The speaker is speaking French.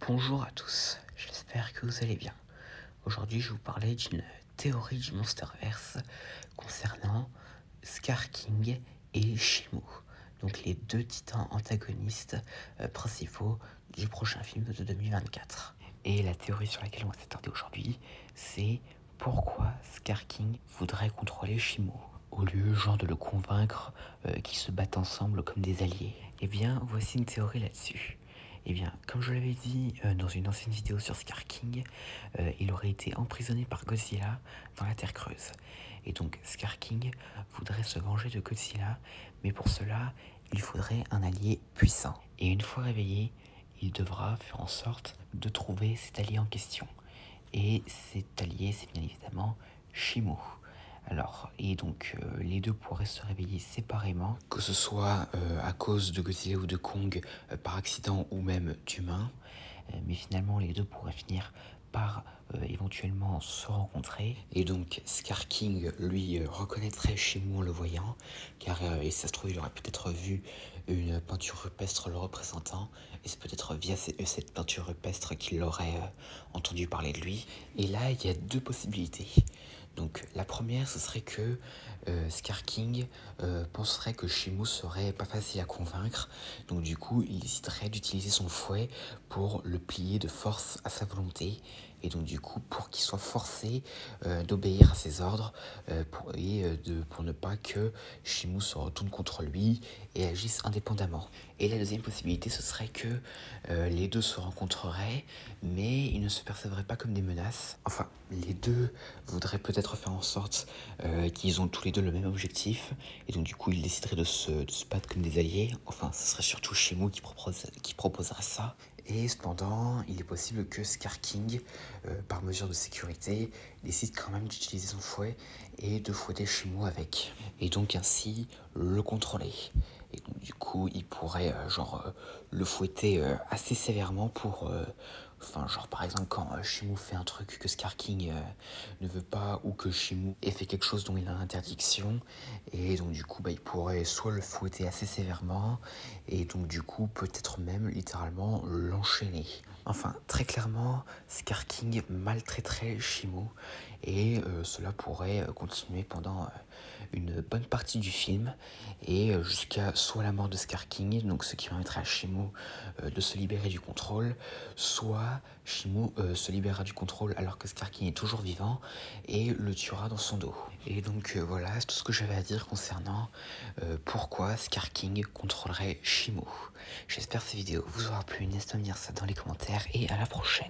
Bonjour à tous, j'espère que vous allez bien. Aujourd'hui, je vais vous parler d'une théorie du Monsterverse concernant Scar King et Shimu, donc les deux titans antagonistes principaux du prochain film de 2024. Et la théorie sur laquelle on va s'attarder aujourd'hui, c'est pourquoi Scar King voudrait contrôler Shimu, au lieu genre de le convaincre qu'ils se battent ensemble comme des alliés. Eh bien, voici une théorie là-dessus. Eh bien, comme je l'avais dit dans une ancienne vidéo sur Scar King, il aurait été emprisonné par Godzilla dans la Terre Creuse. Et donc Scar King voudrait se venger de Godzilla, mais pour cela, il faudrait un allié puissant. Et une fois réveillé, il devra faire en sorte de trouver cet allié en question. Et cet allié, c'est bien évidemment Shimu. Alors, et donc les deux pourraient se réveiller séparément, que ce soit à cause de Godzilla ou de Kong par accident ou même d'humains, mais finalement les deux pourraient finir par éventuellement se rencontrer. Et donc Scar King, lui, reconnaîtrait Shimu en le voyant, car et ça se trouve, il aurait peut-être vu une peinture rupestre le représentant, et c'est peut-être via cette peinture rupestre qu'il aurait entendu parler de lui. Et là, il y a deux possibilités. Donc la première, ce serait que Scar King penserait que Shimu serait pas facile à convaincre, donc du coup il déciderait d'utiliser son fouet pour le plier de force à sa volonté, et donc du coup pour qu'il soit forcé d'obéir à ses ordres pour ne pas que Shimu se retourne contre lui et agisse indépendamment. Et la deuxième possibilité, ce serait que les deux se rencontreraient, mais ils ne se percevraient pas comme des menaces. Enfin, les deux voudraient peut-être faire en sorte qu'ils ont tous les deux le même objectif, et donc du coup ils décideraient de se battre comme des alliés. Enfin, ce serait surtout Shimu qui proposerait ça. Et cependant, il est possible que Scar King, par mesure de sécurité, décide quand même d'utiliser son fouet et de fouetter Shimu avec, et donc ainsi le contrôler. Et donc du coup, il pourrait le fouetter assez sévèrement pour... Enfin, genre par exemple quand Shimu fait un truc que Scar King ne veut pas, ou que Shimu ait fait quelque chose dont il a l'interdiction, et donc du coup il pourrait soit le fouetter assez sévèrement, et donc du coup peut-être même littéralement l'enchaîner. Enfin, très clairement, Scar King maltraiterait Shimu, et cela pourrait continuer pendant une bonne partie du film, et jusqu'à soit la mort de Scar King, donc ce qui permettrait à Shimu de se libérer du contrôle, soit Shimu se libérera du contrôle alors que Scar King est toujours vivant et le tuera dans son dos. Et donc voilà, c'est tout ce que j'avais à dire concernant pourquoi Scar King contrôlerait Shimu. J'espère que cette vidéo vous aura plu, n'hésitez pas à me dire ça dans les commentaires, et à la prochaine.